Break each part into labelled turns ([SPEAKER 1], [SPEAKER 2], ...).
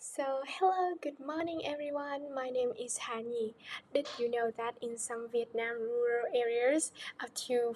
[SPEAKER 1] Hello, good morning everyone. My name is Hani. Did you know that in some Vietnam rural areas, up to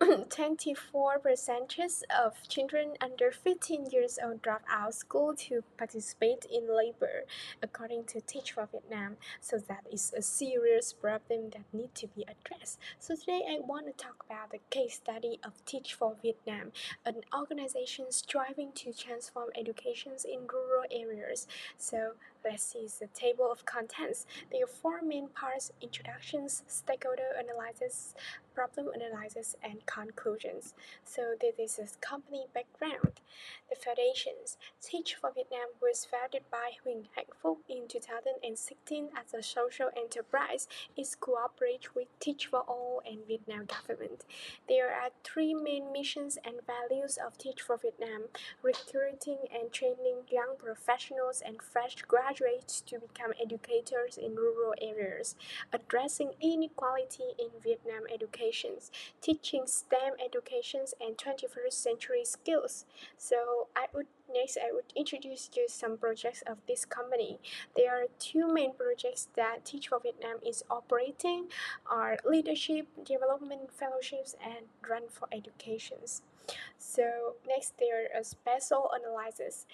[SPEAKER 1] 24% of children under 15 years old drop out school to participate in labor, according to Teach for Vietnam. So that is a serious problem that need to be addressed. So today I want to talk about the case study of Teach for Vietnam, an organization striving to transform educations in rural areas. So let's see the table of contents. There are four main parts: introductions, stakeholder analysis, problem analysis, and conclusions. So this is the company background. The foundations. Teach for Vietnam was founded by Huỳnh Hạnh Phúc in 2016 as a social enterprise. It cooperates with Teach for All and Vietnam government. There are three main missions and values of Teach for Vietnam: recruiting and training young professionals and fresh graduates to become educators in rural areas, addressing inequality in Vietnam educations, teaching STEM educations and 21st century skills. So I would introduce you some projects of this company. There are two main projects that Teach for Vietnam is operating are leadership development fellowships and run for educations. So next there are special analysis.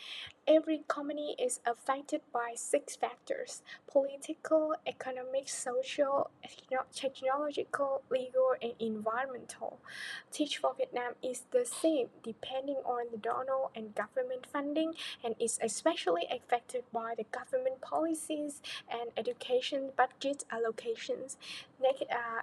[SPEAKER 1] Every company is affected by six factors: political, economic, social, technological, legal, and environmental. Teach for Vietnam is the same depending on the donor and government funding, and is especially affected by the government policies and education budget allocations.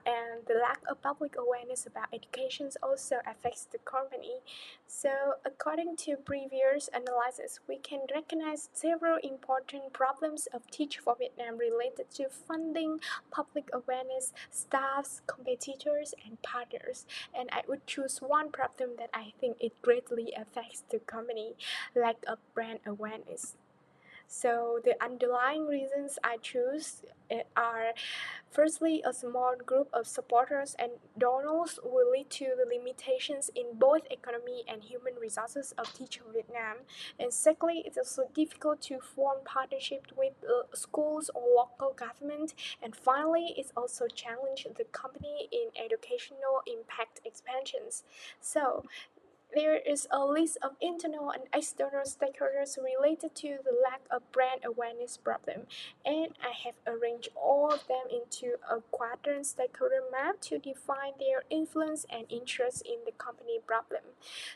[SPEAKER 1] And the lack of public awareness about education also affects the company. So, according to previous analysis, we can recognize several important problems of Teach for Vietnam related to funding, public awareness, staffs, competitors, and partners. And I would choose one problem that I think it greatly affects the company: lack of brand awareness. So the underlying reasons I choose are: firstly, a small group of supporters and donors will lead to the limitations in both economy and human resources of Teach for Vietnam. And secondly, it's also difficult to form partnerships with schools or local government. And finally, it's also challenge the company in educational impact expansions. So there is a list of internal and external stakeholders related to the lack of brand awareness problem, and I have arranged all of them into a quadrant stakeholder map to define their influence and interest in the company problem.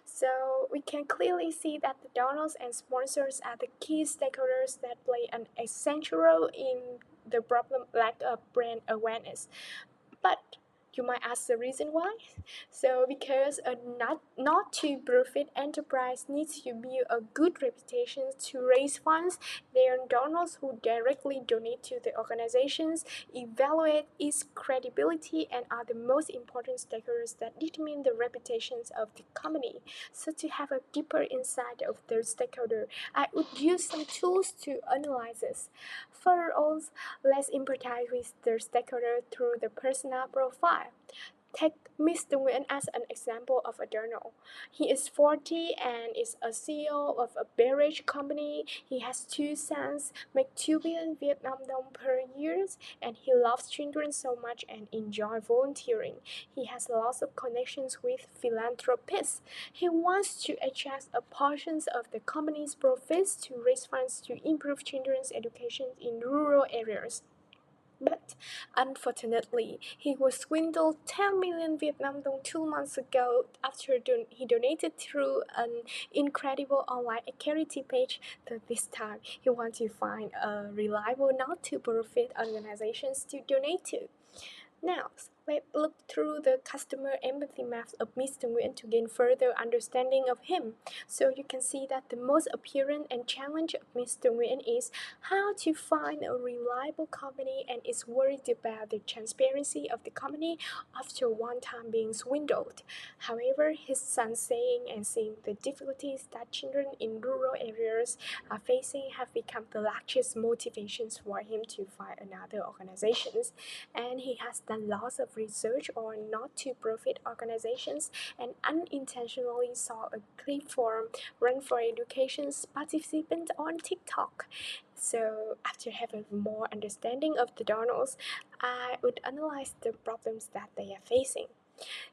[SPEAKER 1] So we can clearly see that the donors and sponsors are the key stakeholders that play an essential role in the problem lack of brand awareness. But you might ask the reason why? So because a not-to-profit enterprise needs to build a good reputation to raise funds, their donors who directly donate to the organizations evaluate its credibility and are the most important stakeholders that determine the reputations of the company. So to have a deeper insight of the stakeholder, I would use some tools to analyze this. Furthermore, let's empathize with the stakeholder through the personal profile. Take Mr. Nguyen as an example of a donor. He is 40 and is a CEO of a beverage company. He has two sons, make 2 billion Vietnam dong per year, and he loves children so much and enjoy volunteering. He has lots of connections with philanthropists. He wants to attract a portion of the company's profits to raise funds to improve children's education in rural areas. But unfortunately, he was swindled 10 million Vietnam dong 2 months ago after he donated through an incredible online charity page. So this time, he wants to find a reliable not-to-profit organizations to donate to. Now, let's look through the customer empathy maps of Mr. Nguyen to gain further understanding of him. So you can see that the most apparent and challenge of Mr. Nguyen is how to find a reliable company and is worried about the transparency of the company after one time being swindled. However, his son saying and seeing the difficulties that children in rural areas are facing have become the largest motivations for him to find another organizations, and he has done lots of research or not-to-profit organizations and unintentionally saw a clip from Run for Education's participant on TikTok. So, after having more understanding of the donors, I would analyze the problems that they are facing.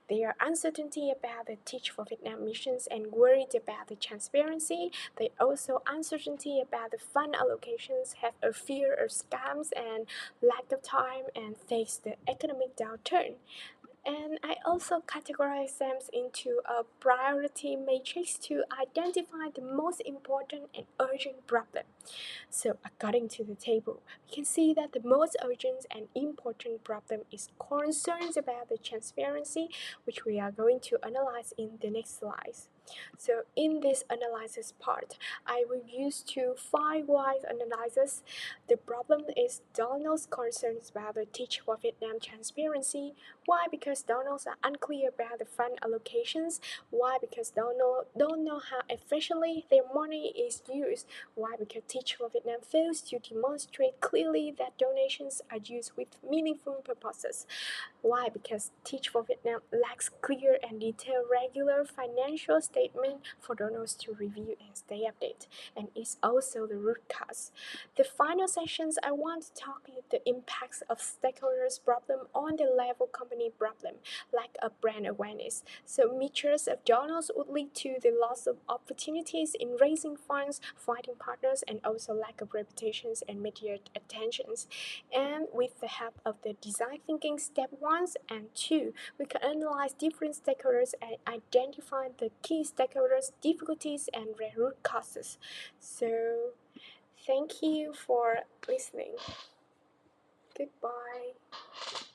[SPEAKER 1] Their uncertainty about the Teach for Vietnam missions and worried about the transparency. They also uncertainty about the fund allocations, have a fear of scams and lack of time, and face the economic downturn. And I also categorize them into a priority matrix to identify the most important and urgent problem. So, according to the table, we can see that the most urgent and important problem is concerns about the transparency, which we are going to analyze in the next slides. So, in this analysis part, I will use two five-wise analysis. The problem is Donald's concerns about the Teach for Vietnam transparency. Why? Because Donald's are unclear about the fund allocations. Why? Because Donald don't know how efficiently their money is used. Why? Because Teach for Vietnam fails to demonstrate clearly that donations are used with meaningful purposes. Why? Because Teach for Vietnam lacks clear and detailed regular financial statement for donors to review and stay updated, and is also the root cause. The final sections I want to talk about the impacts of stakeholders' problem on the level company problem, like a brand awareness. So measures of donors would lead to the loss of opportunities in raising funds, finding partners, and also lack of reputations and media attentions. And with the help of the design thinking step 1 and 2, we can analyze different stakeholders and identify the key stakeholders, difficulties, and root causes. So, thank you for listening. Goodbye.